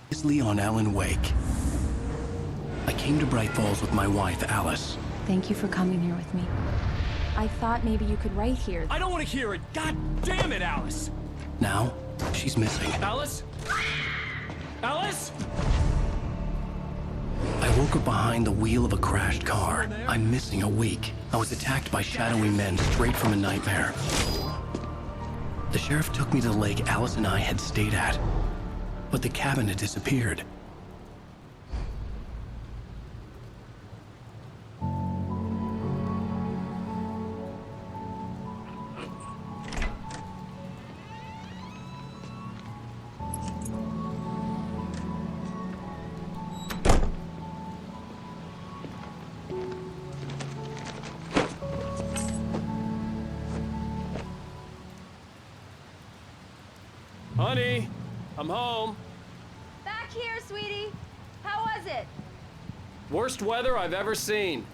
Previously on Alan Wake. I came to Bright Falls with my wife, Alice. Thank you for coming here with me. I thought maybe you could write here. I don't want to hear it! God damn it, Alice! Now, she's missing. Alice? Alice? I woke up behind the wheel of a crashed car. I'm missing a week. I was attacked by shadowy men straight from a nightmare. The sheriff took me to the lake Alice and I had stayed at, but the cabin had disappeared. Honey, I'm home. Back here, sweetie. How was it? Worst weather I've ever seen.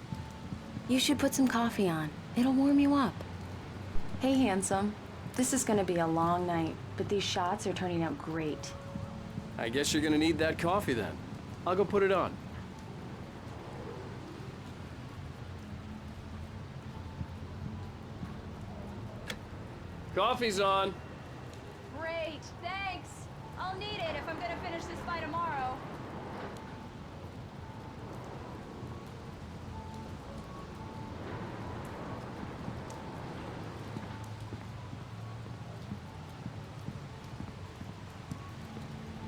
You should put some coffee on. It'll warm you up. Hey, handsome. This is gonna be a long night, but these shots are turning out great. I guess you're gonna need that coffee then. I'll go put it on. Coffee's on. Great, thanks. I'll need it if I'm gonna finish this by tomorrow.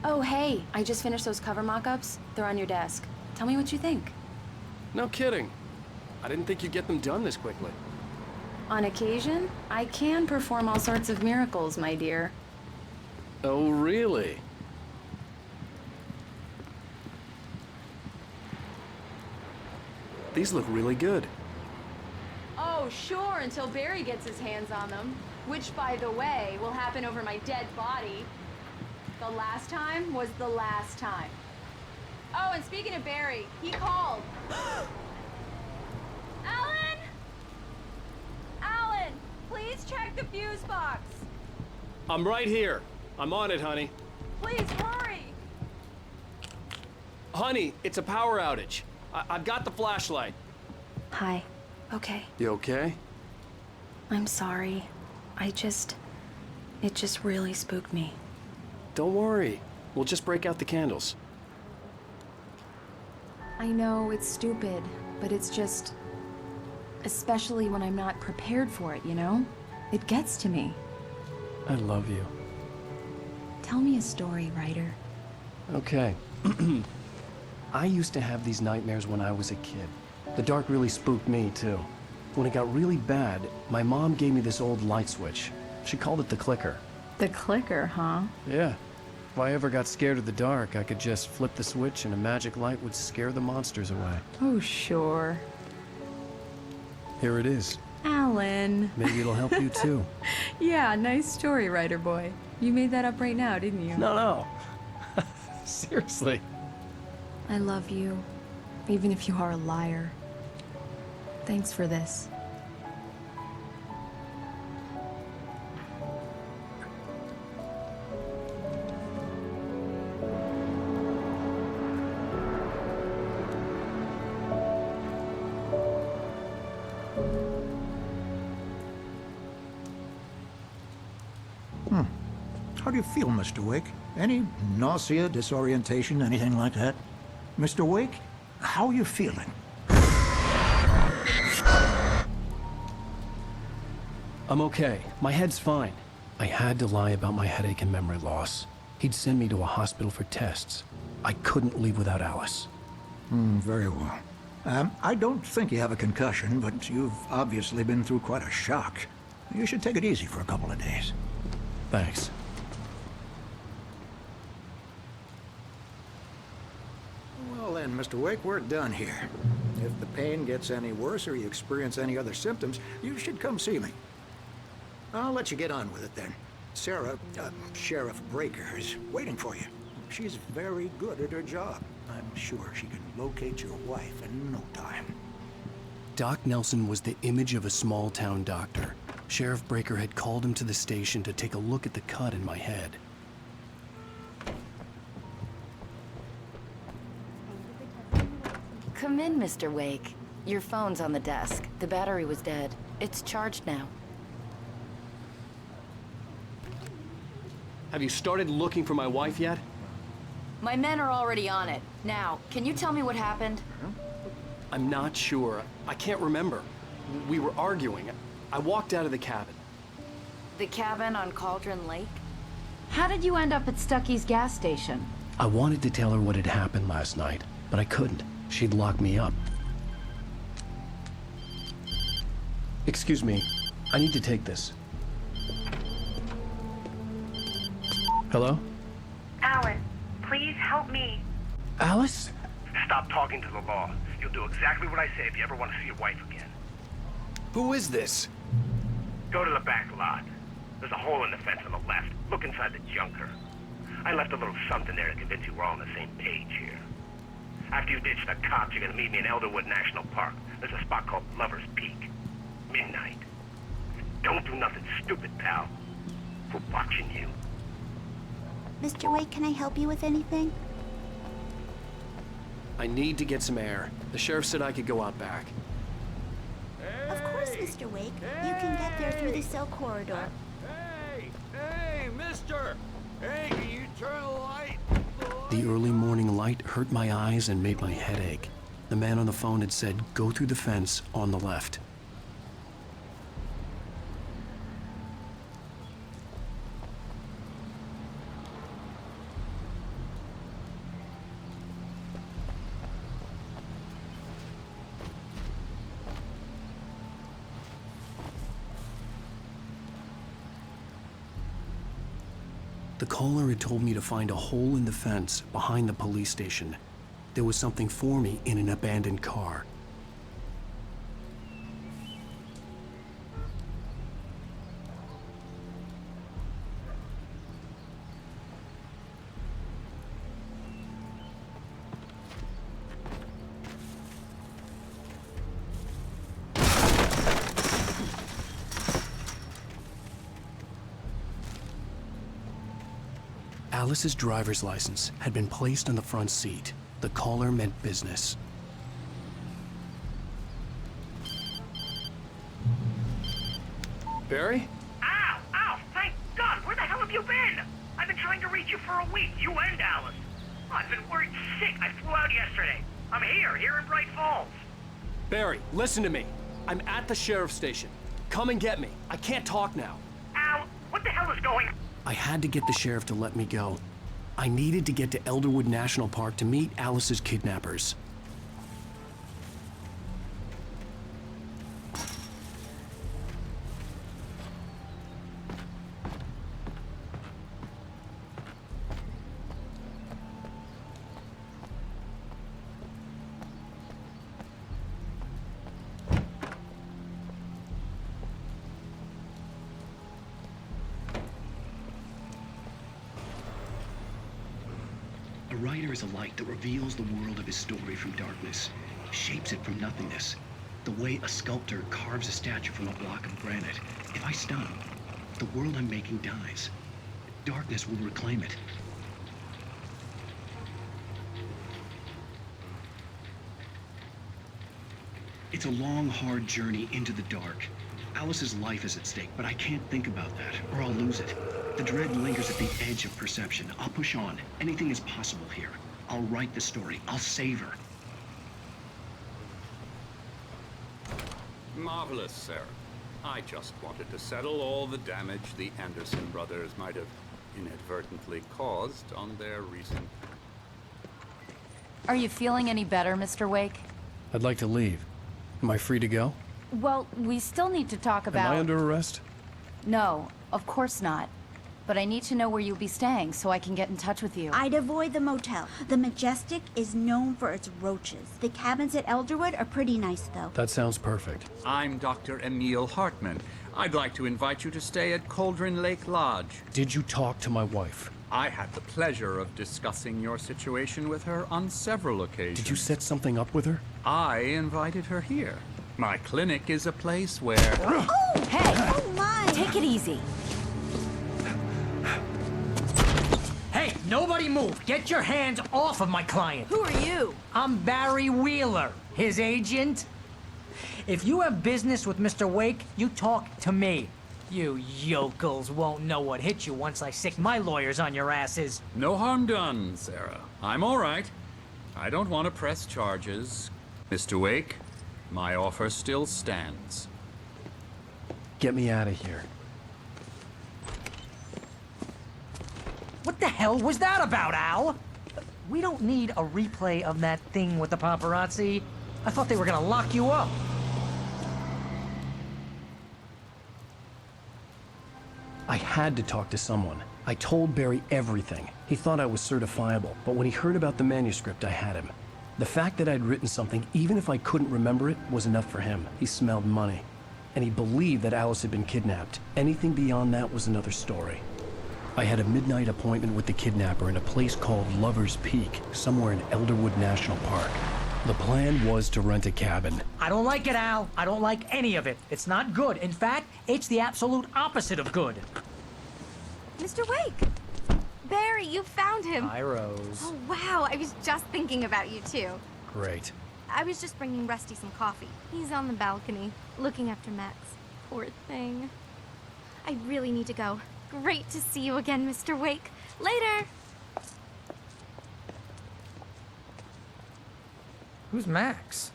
Oh, hey, I just finished those cover mock-ups. They're on your desk. Tell me what you think. No kidding. I didn't think you'd get them done this quickly. On occasion, I can perform all sorts of miracles, my dear. Oh, really? These look really good. Oh, sure, until Barry gets his hands on them. Which, by the way, will happen over my dead body. The last time was the last time. Oh, and speaking of Barry, he called. Alan? Alan, please check the fuse box. I'm right here. I'm on it, honey. Please hurry. Honey, it's a power outage. I've got the flashlight. Hi. Okay. You okay? I'm sorry. It just really spooked me. Don't worry. We'll just break out the candles. I know it's stupid, but it's just... especially when I'm not prepared for it, you know? It gets to me. I love you. Tell me a story, writer. Okay. I used to have these nightmares when I was a kid. The dark really spooked me, too. When it got really bad, my mom gave me this old light switch. She called it the clicker. The clicker, huh? Yeah. If I ever got scared of the dark, I could just flip the switch and a magic light would scare the monsters away. Oh, sure. Here it is. Alan. Maybe it'll help you, too. Yeah, nice story, writer boy. You made that up right now, didn't you? No. Seriously. I love you, even if you are a liar. Thanks for this. How do you feel, Mr. Wake? Any nausea, disorientation, anything like that? Mr. Wake, how are you feeling? I'm okay. My head's fine. I had to lie about my headache and memory loss. He'd send me to a hospital for tests. I couldn't leave without Alice. Very well. I don't think you have a concussion, but you've obviously been through quite a shock. You should take it easy for a couple of days. Thanks. Well then, Mr. Wake, we're done here. If the pain gets any worse or you experience any other symptoms, you should come see me. I'll let you get on with it then. Sarah, Sheriff Breaker, is waiting for you. She's very good at her job. I'm sure she can locate your wife in no time. Doc Nelson was the image of a small-town doctor. Sheriff Breaker had called him to the station to take a look at the cut in my head. Come in, Mr. Wake. Your phone's on the desk. The battery was dead. It's charged now. Have you started looking for my wife yet? My men are already on it. Now, can you tell me what happened? I'm not sure. I can't remember. We were arguing. I walked out of the cabin. The cabin on Cauldron Lake? How did you end up at Stucky's gas station? I wanted to tell her what had happened last night, but I couldn't. She'd lock me up. Excuse me. I need to take this. Hello? Alan, please help me. Alice? Stop talking to the law. You'll do exactly what I say if you ever want to see your wife again. Who is this? Go to the back lot. There's a hole in the fence on the left. Look inside the junker. I left a little something there to convince you we're all on the same page here. After you ditch the cops, you're gonna meet me in Elderwood National Park. There's a spot called Lover's Peak. Midnight. Don't do nothing stupid, pal. We're watching you. Mr. Wake, can I help you with anything? I need to get some air. The sheriff said I could go out back. Of course, Mr. Wake. You can get there through the cell corridor. Hey, mister! Hey, can you turn the light? The early morning light hurt my eyes and made my head ache. The man on the phone had said, go through the fence on the left. The caller had told me to find a hole in the fence behind the police station. There was something for me in an abandoned car. Alice's driver's license had been placed on the front seat. The caller meant business. Barry? Ow! Ow! Thank God! Where the hell have you been? I've been trying to reach you for a week, you and Alice. I've been worried sick. I flew out yesterday. I'm here in Bright Falls. Barry, listen to me. I'm at the sheriff's station. Come and get me. I can't talk now. Al, what the hell is going on? I had to get the sheriff to let me go. I needed to get to Elderwood National Park to meet Alice's kidnappers. A writer is a light that reveals the world of his story from darkness, shapes it from nothingness. The way a sculptor carves a statue from a block of granite. If I stop, the world I'm making dies. Darkness will reclaim it. It's a long, hard journey into the dark. Alice's life is at stake, but I can't think about that, or I'll lose it. The dread lingers at the edge of perception. I'll push on. Anything is possible here. I'll write the story. I'll save her. Marvelous, sir. I just wanted to settle all the damage the Anderson brothers might have inadvertently caused on their recent... Are you feeling any better, Mr. Wake? I'd like to leave. Am I free to go? Well, we still need to talk about... Am I under arrest? No, of course not. But I need to know where you'll be staying so I can get in touch with you. I'd avoid the motel. The Majestic is known for its roaches. The cabins at Elderwood are pretty nice, though. That sounds perfect. I'm Dr. Emil Hartman. I'd like to invite you to stay at Cauldron Lake Lodge. Did you talk to my wife? I had the pleasure of discussing your situation with her on several occasions. Did you set something up with her? I invited her here. My clinic is a place where... Oh! Hey! Oh, my! Take it easy. Hey, Nobody move! Get your hands off of my client! Who are you? I'm Barry Wheeler, his agent. If you have business with Mr. Wake, you talk to me. You yokels won't know what hit you once I sick my lawyers on your asses. No harm done, Sarah. I'm all right. I don't want to press charges. Mr. Wake, my offer still stands. Get me out of here. What the hell was that about, Al? We don't need a replay of that thing with the paparazzi. I thought they were gonna lock you up. I had to talk to someone. I told Barry everything. He thought I was certifiable, but when he heard about the manuscript, I had him. The fact that I'd written something, even if I couldn't remember it, was enough for him. He smelled money. And he believed that Alice had been kidnapped. Anything beyond that was another story. I had a midnight appointment with the kidnapper in a place called Lover's Peak, somewhere in Elderwood National Park. The plan was to rent a cabin. I don't like it, Al. I don't like any of it. It's not good. In fact, it's the absolute opposite of good. Mr. Wake! Barry, you found him. Hi, Rose. Oh, wow. I was just thinking about you, too. Great. I was just bringing Rusty some coffee. He's on the balcony, looking after Max. Poor thing. I really need to go. Great to see you again, Mr. Wake. Later! Who's Max?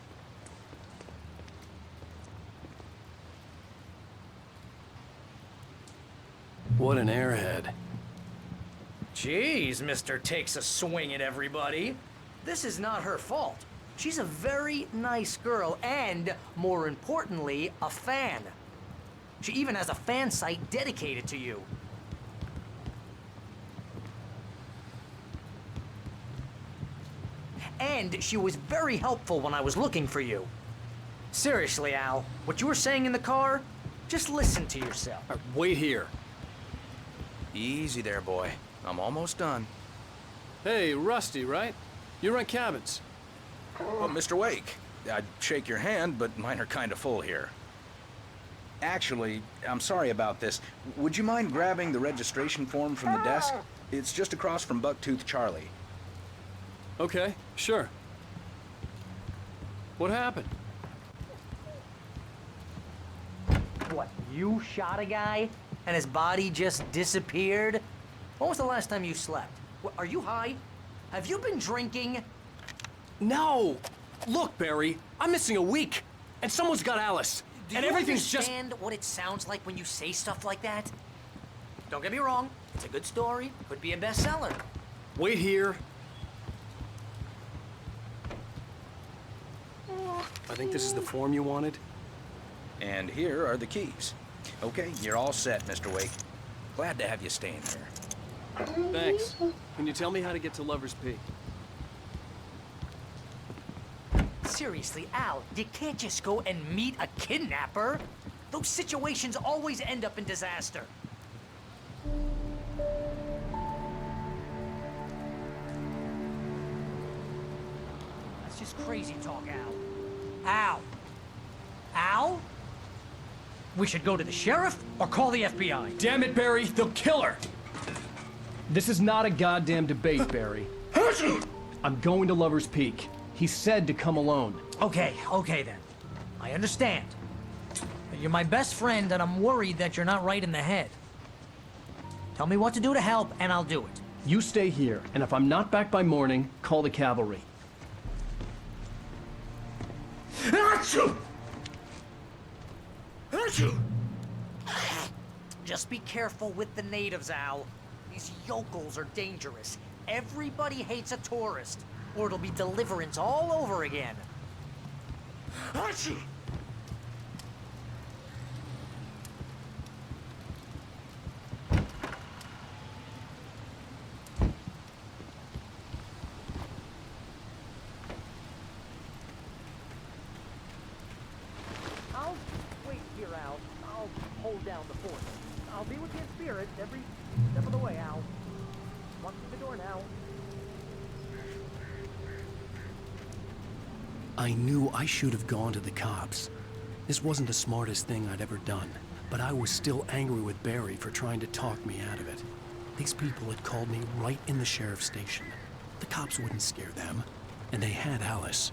What an airhead. Jeez, Mr. Takes a swing at everybody. This is not her fault. She's a very nice girl and, more importantly, a fan. She even has a fan site dedicated to you. And she was very helpful when I was looking for you. Seriously, Al, what you were saying in the car, just listen to yourself. Wait here. Easy there, boy. I'm almost done. Hey, Rusty, right? You rent cabins. Well, Mr. Wake, I'd shake your hand, but mine are kind of full here. Actually, I'm sorry about this. Would you mind grabbing the registration form from the desk? It's just across from Bucktooth Charlie. Okay, sure. What happened? What, you shot a guy and his body just disappeared? When was the last time you slept? What, are you high? Have you been drinking? No! Look, Barry, I'm missing a week, and someone's got Alice. Do and you everything's just... understand what it sounds like when you say stuff like that? Don't get me wrong, it's a good story, could be a bestseller. Wait here. I think this is the form you wanted. And here are the keys. Okay, you're all set, Mr. Wake. Glad to have you staying here. Thanks. Can you tell me how to get to Lover's Peak? Seriously, Al, you can't just go and meet a kidnapper. Those situations always end up in disaster. That's just crazy talk, Al. Al? Al? We should go to the sheriff or call the FBI. Damn it, Barry, they'll kill her! This is not a goddamn debate, Barry. I'm going to Lover's Peak. He said to come alone. Okay then. I understand. You're my best friend, and I'm worried that you're not right in the head. Tell me what to do to help, and I'll do it. You stay here, and if I'm not back by morning, call the cavalry. Achoo! Achoo! Just be careful with the natives, Al. These yokels are dangerous. Everybody hates a tourist, or it'll be deliverance all over again. Achoo! I'll wait here, Al. I'll hold down the fort. I'll be with you in spirit every step of the way, Al. Walk through the door now. I knew I should have gone to the cops. This wasn't the smartest thing I'd ever done, but I was still angry with Barry for trying to talk me out of it. These people had called me right in the sheriff's station. The cops wouldn't scare them, and they had Alice.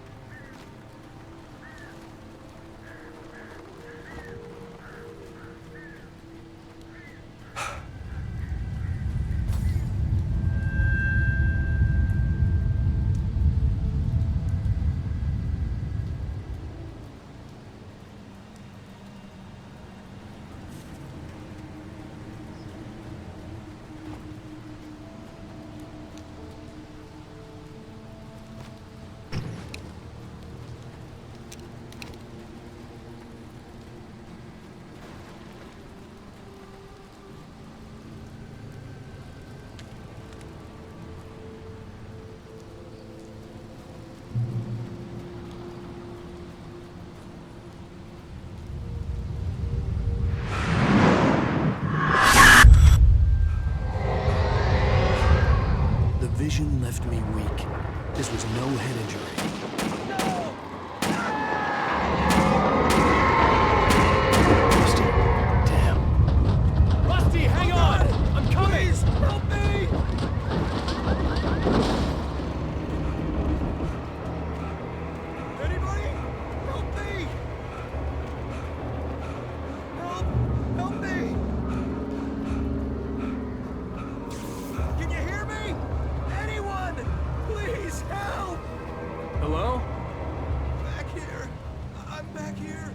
Vision left me weak. This was no head injury. Rusty, damn. Rusty, hang on! I'm coming! Please, help me! Anybody? Help me! Help me! Can you hear me? Anyone! Please help! Hello? Back here. I'm back here.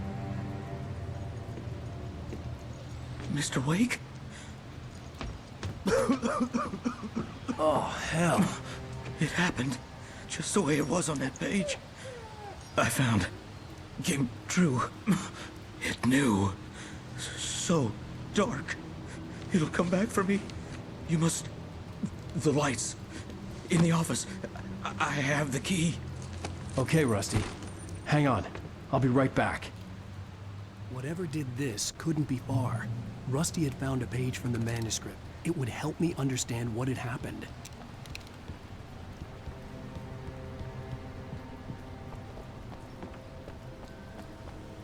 Mr. Wake? Oh, hell. It happened just the way it was on that page. I found. Came true. It knew. So dark. It'll come back for me. You must... The lights. In the office. I have the key. Okay, Rusty. Hang on. I'll be right back. Whatever did this couldn't be far. Rusty had found a page from the manuscript. It would help me understand what had happened.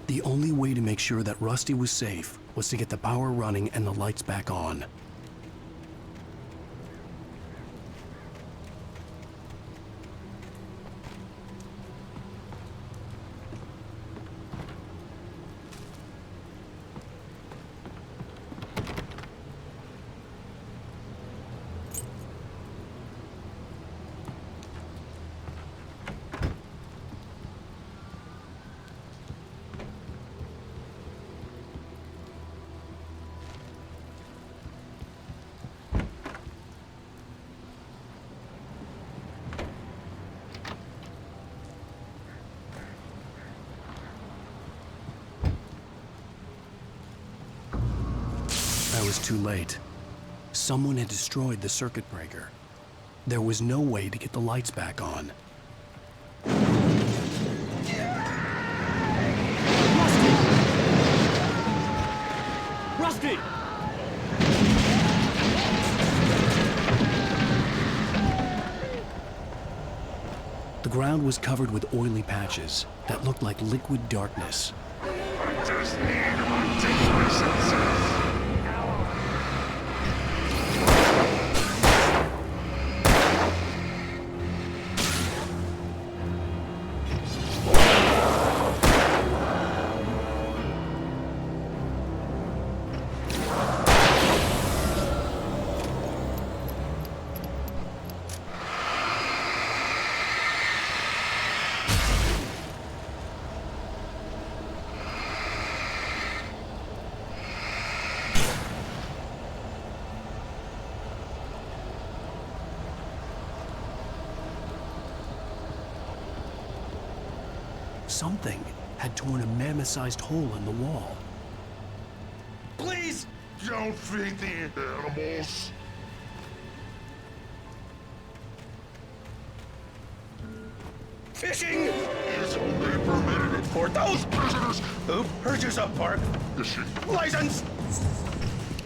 The only way to make sure that Rusty was safe was to get the power running and the lights back on. I was too late. Someone had destroyed the circuit breaker. There was no way to get the lights back on. Rusty! The ground was covered with oily patches that looked like liquid darkness. Something had torn a mammoth-sized hole in the wall. Please! Don't feed the animals. Fishing is only permitted for those prisoners who purchase a park license.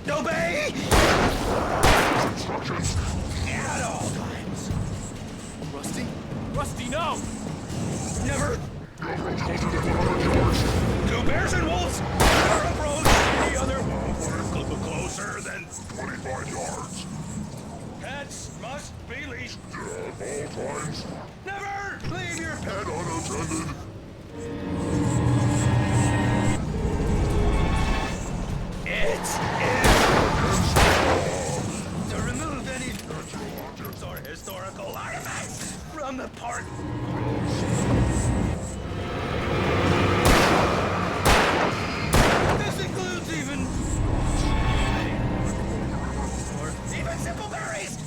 Obey instructions at all times. Rusty? Rusty, no! Never. To bears and wolves never approach any other. Closer than 25 yards. pets must be leashed. At all times. Never leave your pet unattended. It's to remove any natural objects or historical artifacts from the park. This includes even simple berries.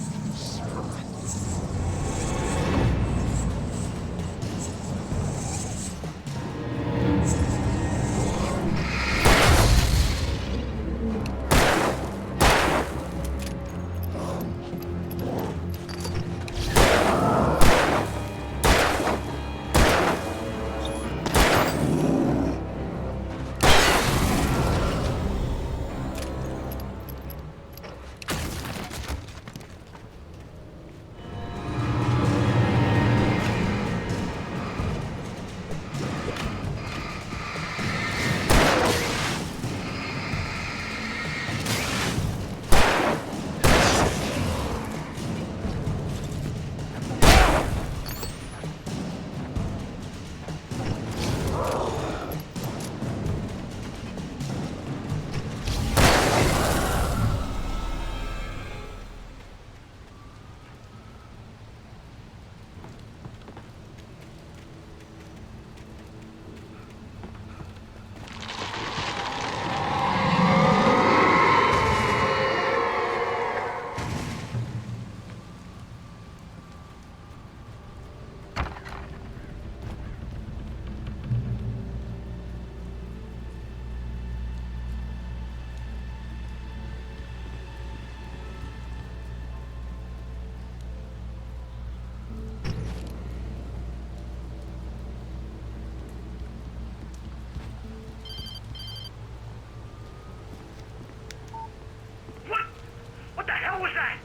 What the hell was that?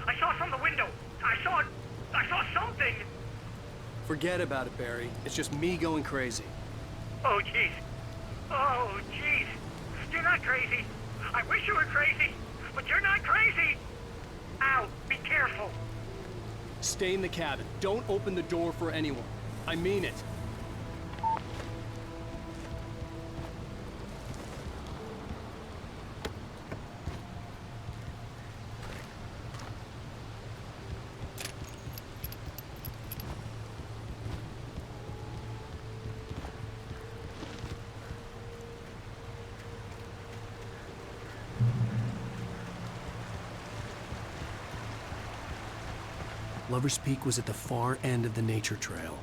I saw from the window. I saw something. Forget about it, Barry. It's just me going crazy. Oh, jeez. Oh, jeez. You're not crazy. I wish you were crazy, but you're not crazy. Ow, be careful. Stay in the cabin. Don't open the door for anyone. I mean it. Lover's Peak was at the far end of the nature trail.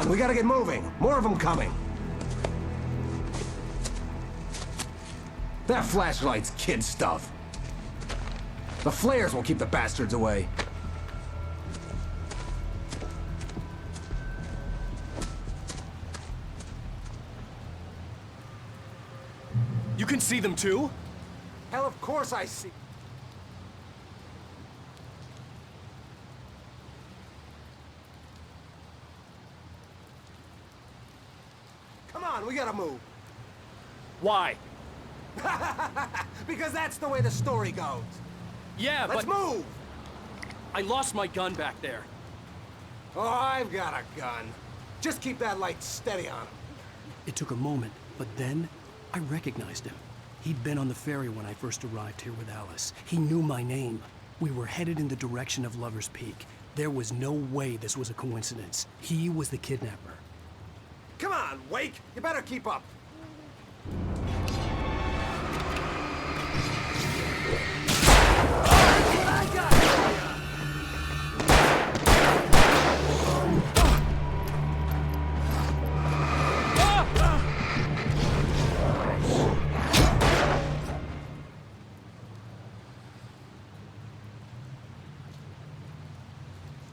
on, we gotta get moving. More of them coming. That flashlight's kid stuff. The flares will keep the bastards away. You can see them too? Hell, of course I see. Come on, we gotta move. Why? Because that's the way the story goes. Yeah, Let's move! I lost my gun back there. Oh, I've got a gun. Just keep that light steady on him. It took a moment, but then I recognized him. He'd been on the ferry when I first arrived here with Alice. He knew my name. We were headed in the direction of Lover's Peak. There was no way this was a coincidence. He was the kidnapper. Come on, Wake! You better keep up. I got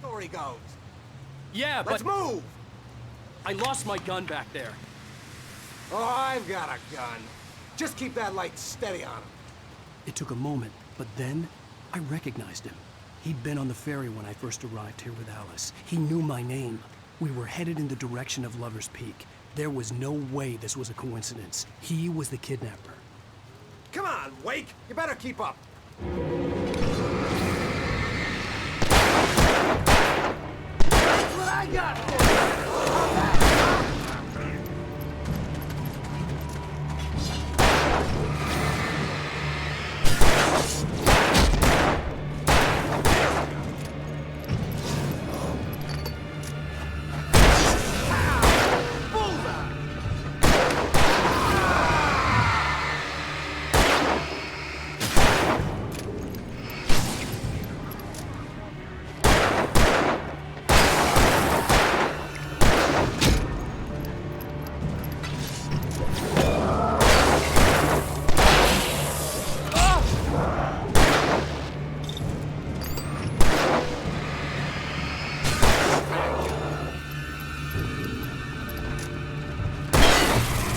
story goes. Yeah, Let's move! I lost my gun back there. Oh, I've got a gun. Just keep that light steady on him. It took a moment, but then I recognized him. He'd been on the ferry when I first arrived here with Alice. He knew my name. We were headed in the direction of Lover's Peak. There was no way this was a coincidence. He was the kidnapper. Come on, Wake! You better keep up. That's what I got for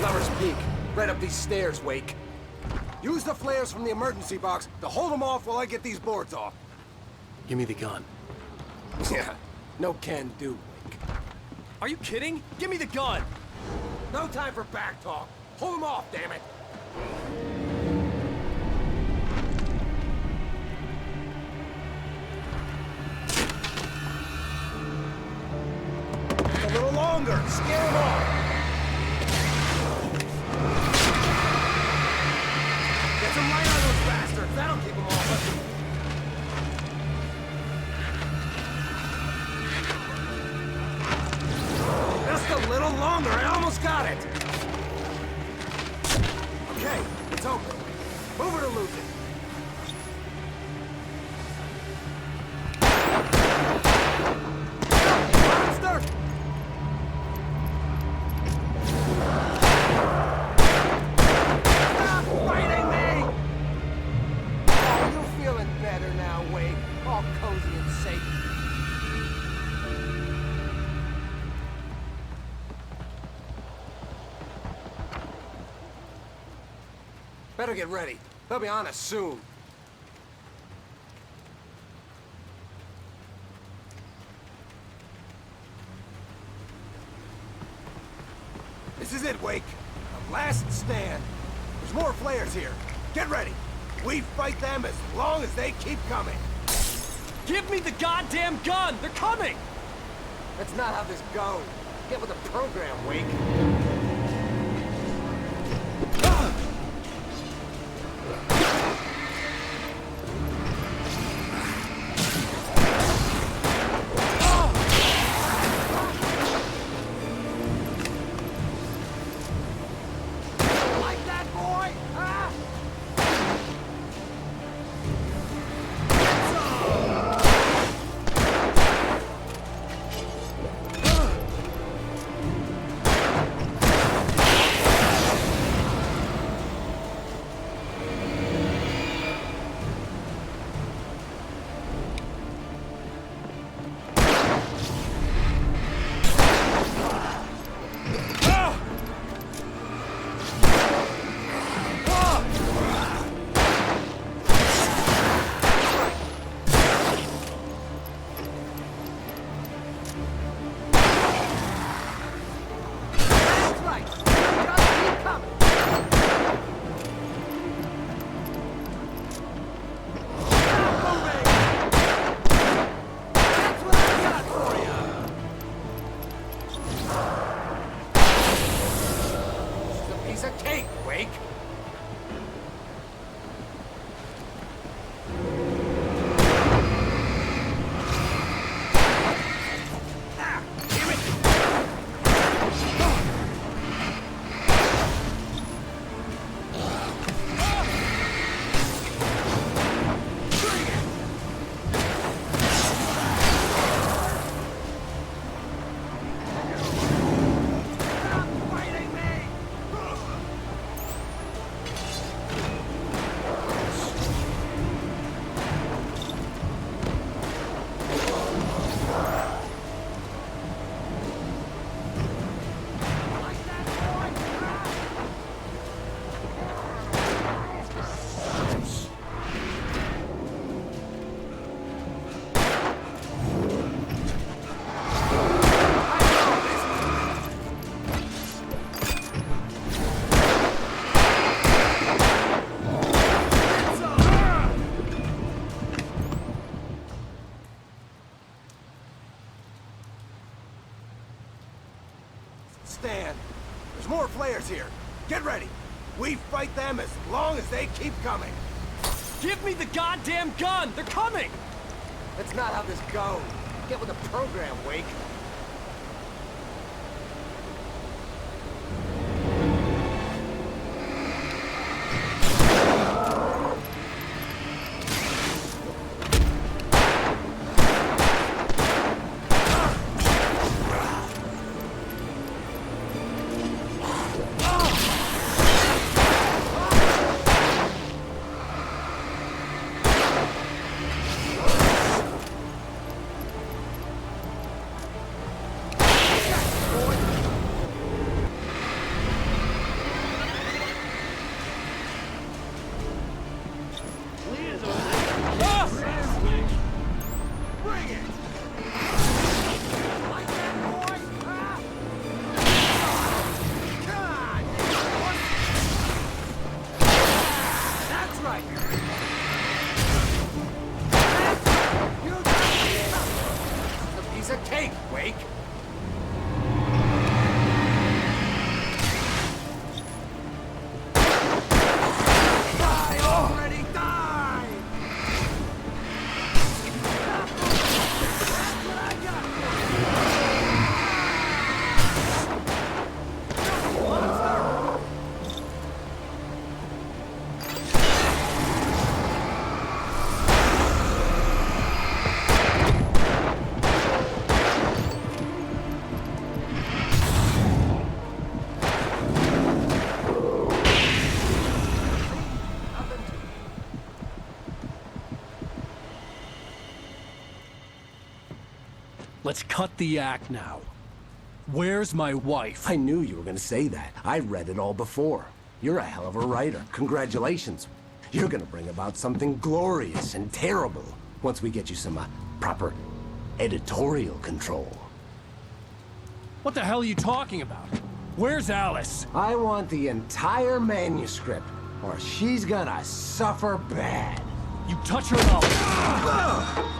Lover's Peak. Right up these stairs, Wake. Use the flares from the emergency box to hold them off while I get these boards off. Give me the gun. Yeah, no can do, Wake. Are you kidding? Give me the gun! No time for back talk. Hold them off, damn it. A little longer. Scare them off. Get some light on those bastards. That'll keep them off. Just a little longer. I almost got it. Okay, it's open. Move it or lose it. Monster! Stop fighting me! Oh, you feeling better now, Wake? All cozy and safe. Better get ready. They'll be on us soon. This is it, Wake. The last stand. There's more flares here. Get ready. We fight them as long as they keep coming. Give me the goddamn gun! They're coming! That's not how this goes. Get with the program, Wake. Like that, boy? Huh? stand. There's more flayers here. Get ready. We fight them as long as they keep coming. Give me the goddamn gun! They're coming! That's not how this goes. Get with the program, Wake. Let's cut the act now. Where's my wife? I knew you were gonna say that. I read it all before. You're a hell of a writer. Congratulations. You're gonna bring about something glorious and terrible once we get you some proper editorial control. What the hell are you talking about? Where's Alice? I want the entire manuscript, or she's gonna suffer bad. You touch her and I'll...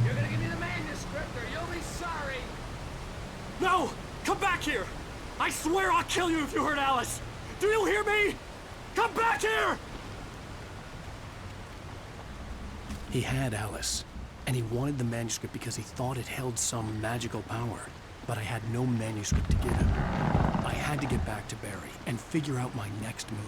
You're gonna give me the manuscript or you'll be sorry. No! Come back here! I swear I'll kill you if you hurt Alice! Do you hear me? Come back here! He had Alice, and he wanted the manuscript because he thought it held some magical power. But I had no manuscript to give him. I had to get back to Barry and figure out my next move.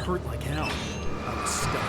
Hurt like hell. I was stuck.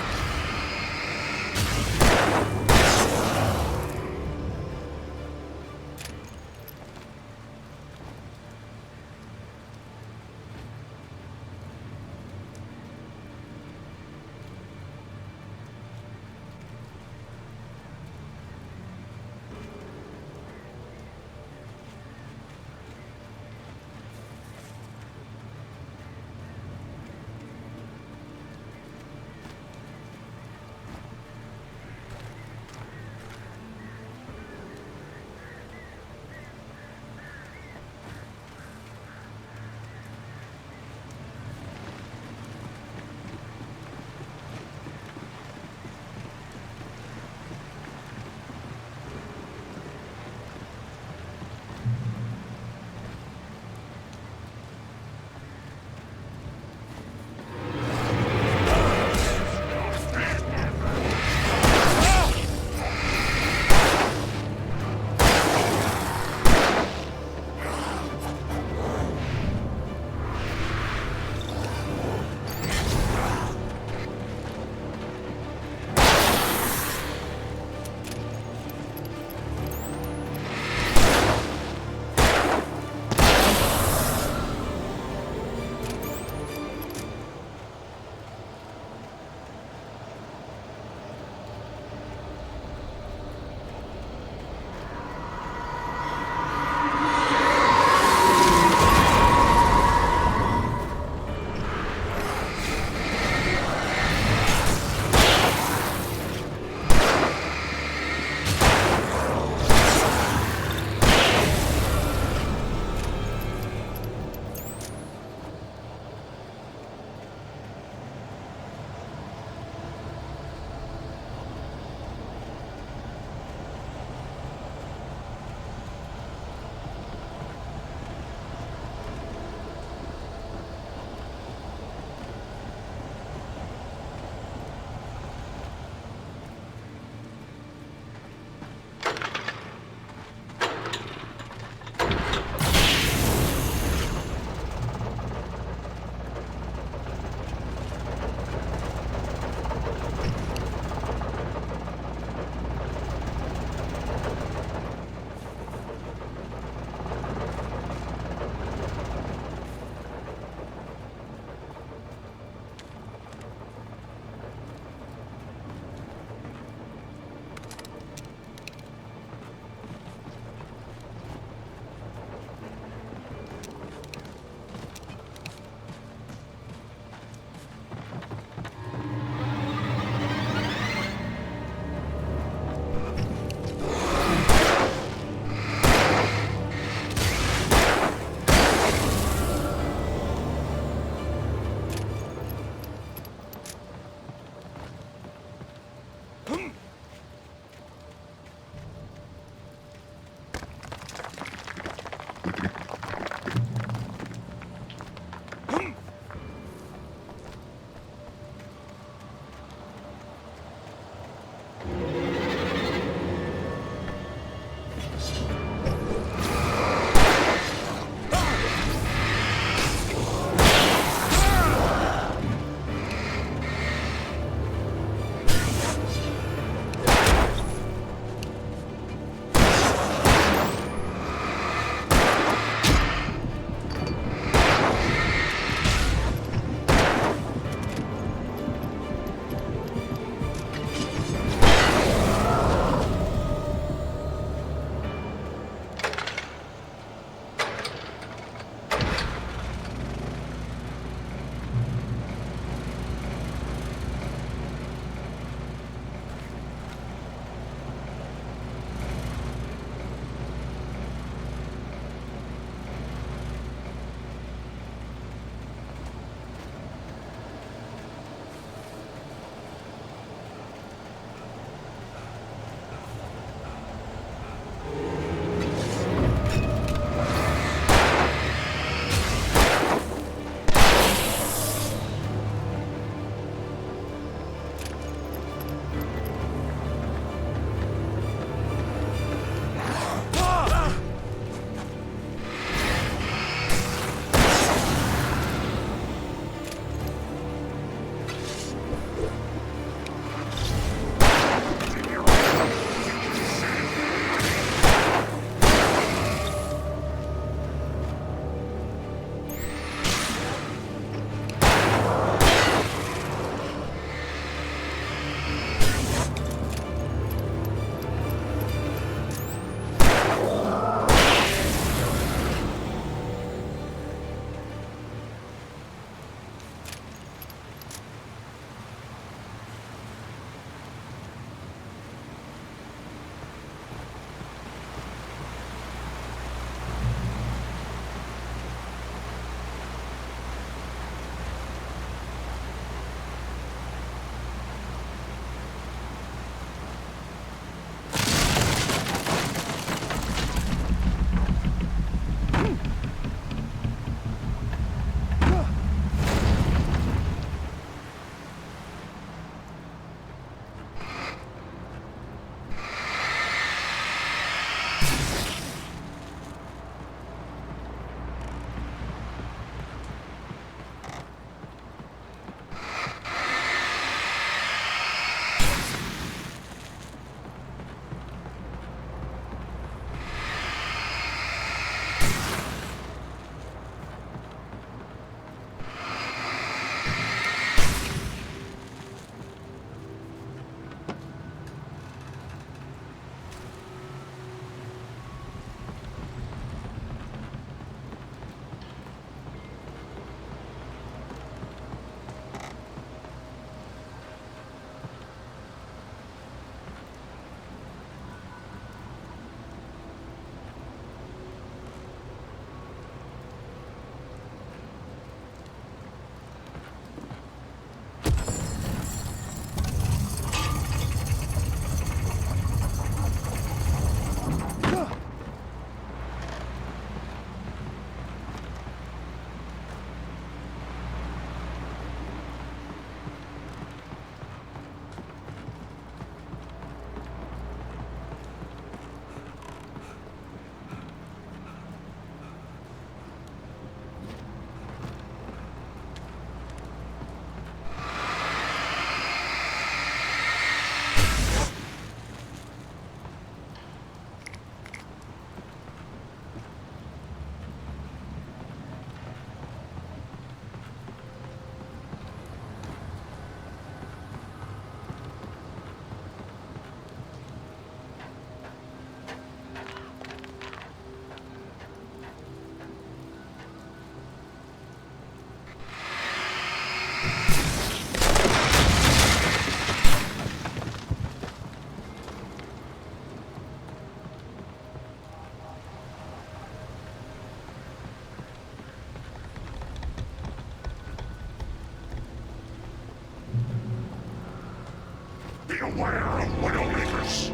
Beware of Widowmakers.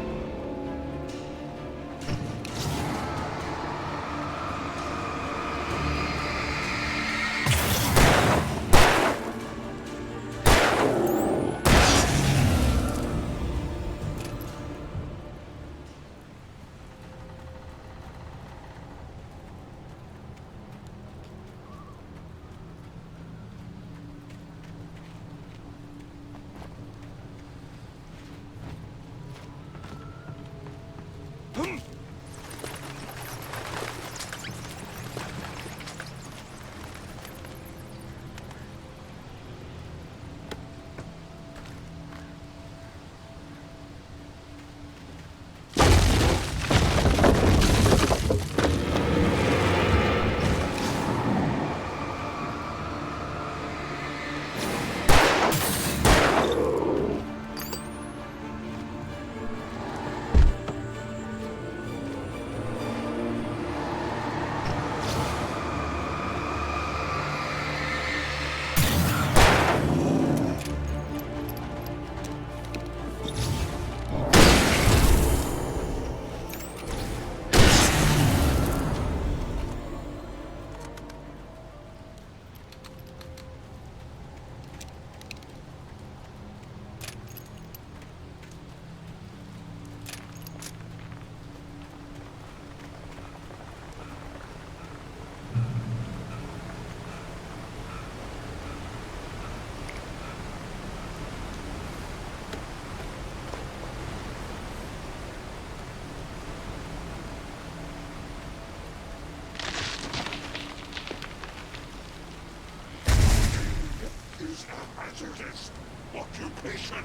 Hazardous occupation.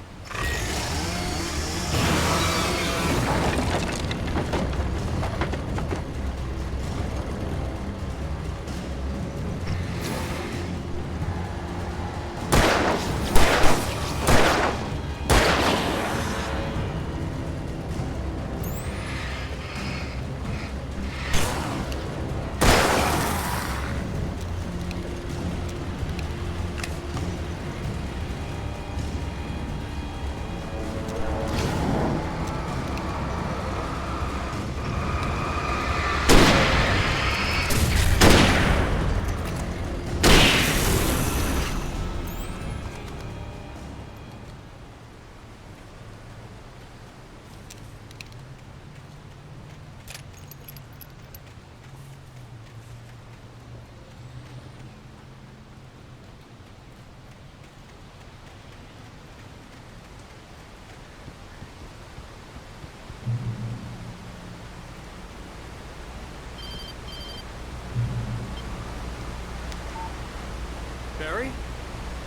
Barry?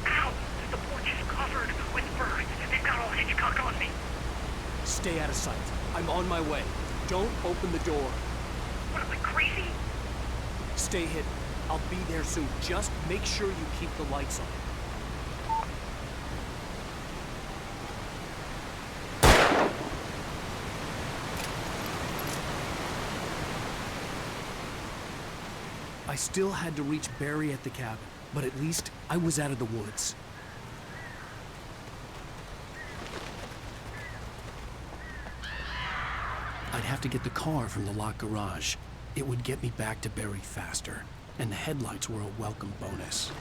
Ow! The porch is covered with birds. They've got all Hitchcock on me. Stay out of sight. I'm on my way. Don't open the door. What, am I crazy? Stay hidden. I'll be there soon. Just make sure you keep the lights on. I still had to reach Barry at the cabin, but at least I was out of the woods. I'd have to get the car from the locked garage. It would get me back to Barry faster, and the headlights were a welcome bonus.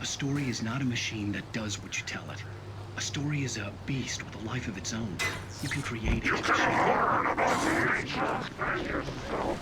A story is not a machine that does what you tell it. A story is a beast with a life of its own. You can create it. You can learn about the ancients by yourself.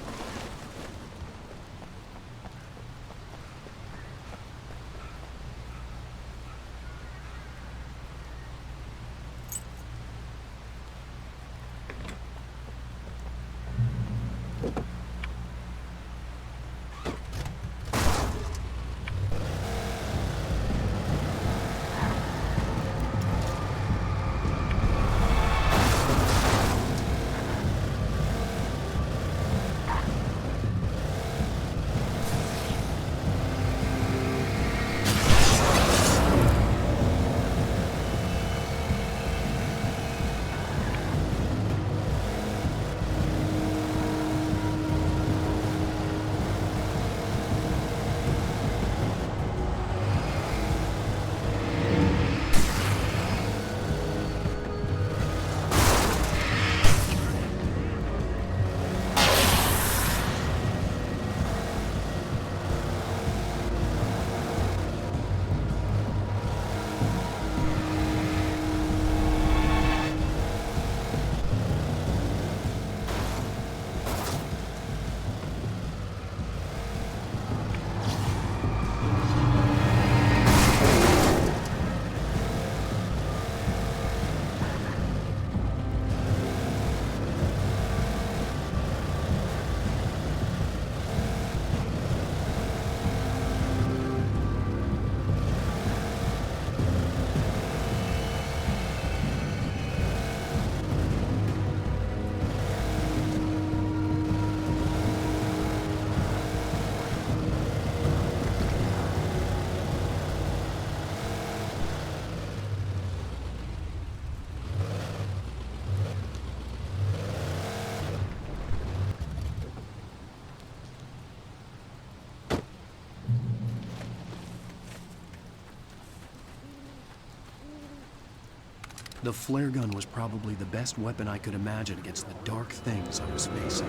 The flare gun was probably the best weapon I could imagine against the dark things I was facing.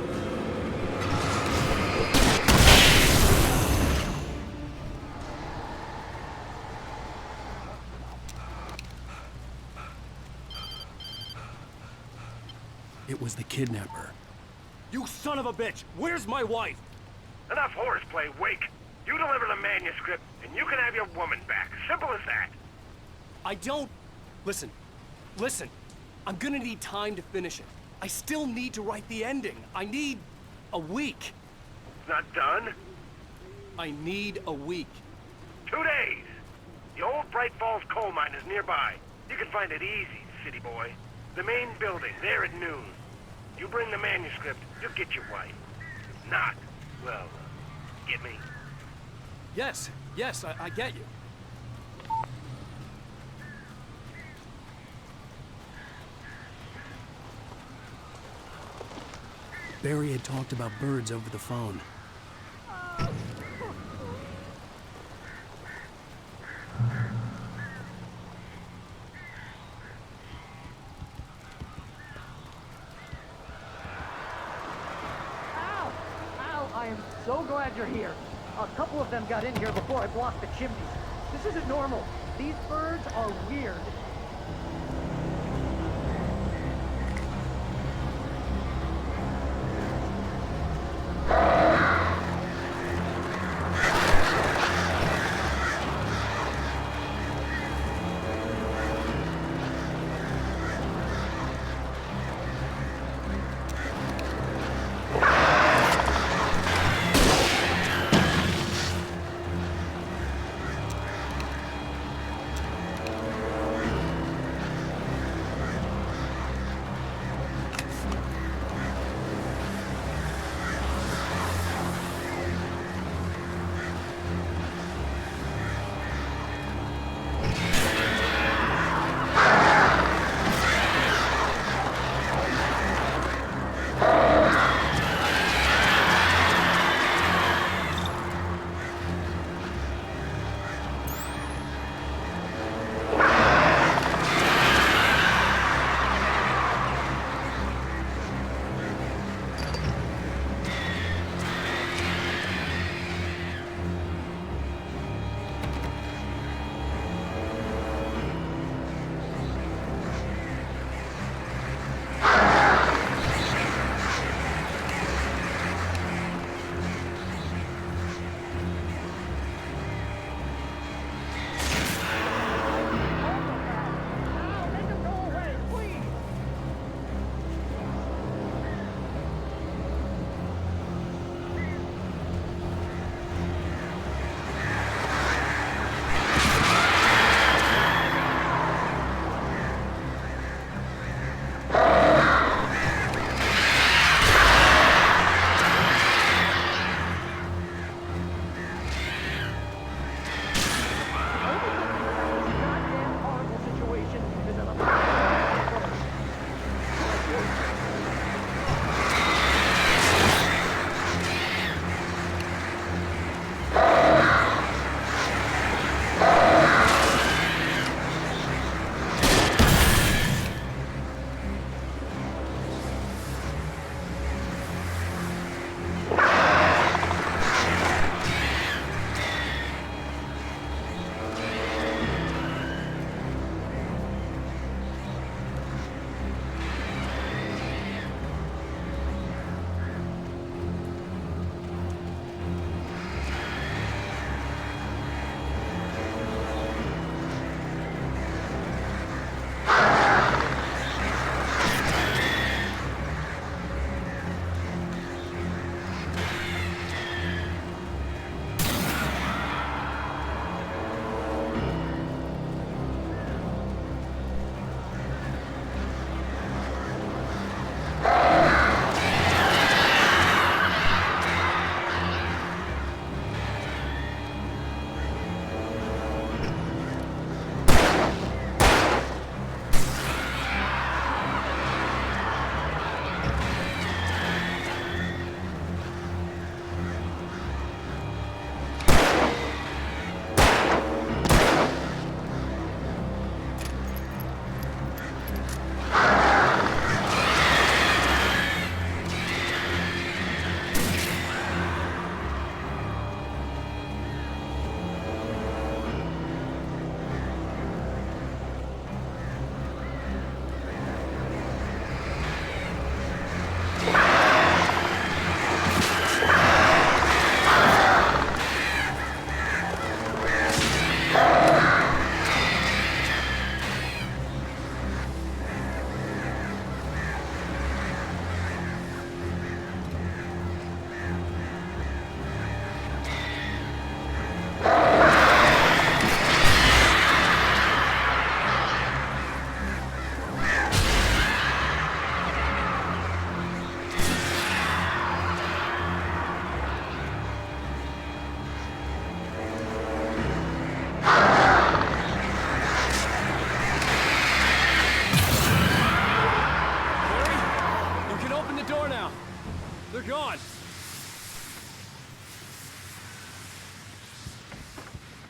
It was the kidnapper. You son of a bitch! Where's my wife? Enough horseplay, Wake. You deliver the manuscript, and you can have your woman back. Simple as that. I don't... Listen. I'm gonna need time to finish it. I still need to write the ending. I need a week. It's not done. I need a week. 2 days. The old Bright Falls coal mine is nearby. You can find it easy, city boy. The main building, there at noon. You bring the manuscript, you'll get your wife. If not, well, get me? Yes, I get you. Barry had talked about birds over the phone. Ow! I am so glad you're here. A couple of them got in here before I blocked the chimneys. This isn't normal. These birds are weird.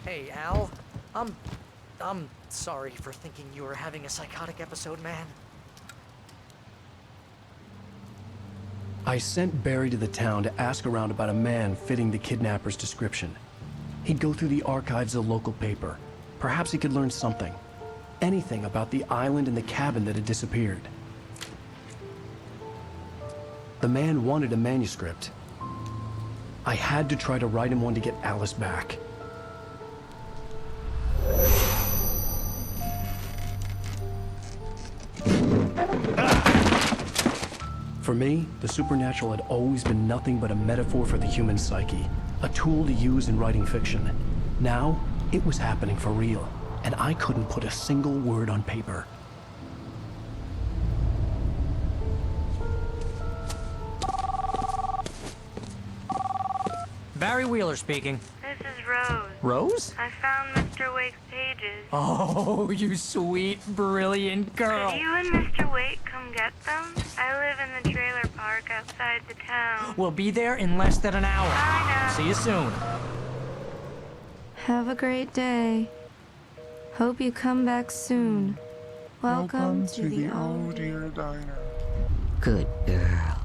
Hey, Al. I'm sorry for thinking you were having a psychotic episode, man. I sent Barry to the town to ask around about a man fitting the kidnapper's description. He'd go through the archives of the local paper. Perhaps he could learn something. Anything about the island and the cabin that had disappeared. The man wanted a manuscript. I had to try to write him one to get Alice back. For me, the supernatural had always been nothing but a metaphor for the human psyche, a tool to use in writing fiction. Now, it was happening for real, and I couldn't put a single word on paper. Barry Wheeler speaking. This is Rose. Rose? I found Mr. Wake's pages. Oh, you sweet, brilliant girl. Could you and Mr. Wake come get them? I live in the trailer park outside the town. We'll be there in less than an hour. I know. See you soon. Have a great day. Hope you come back soon. Welcome to the Oh Dear Diner. Good girl.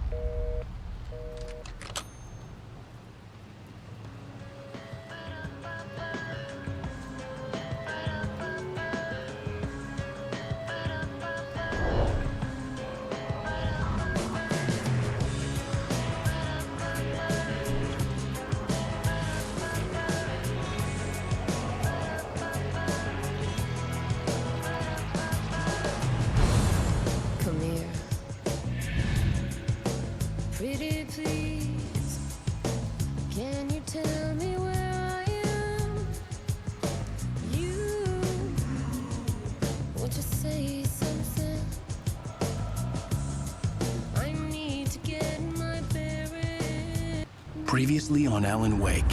Come here. Pretty please. Can you tell me where I am? You. Won't you say something? I need to get my bearings. Previously on Alan Wake.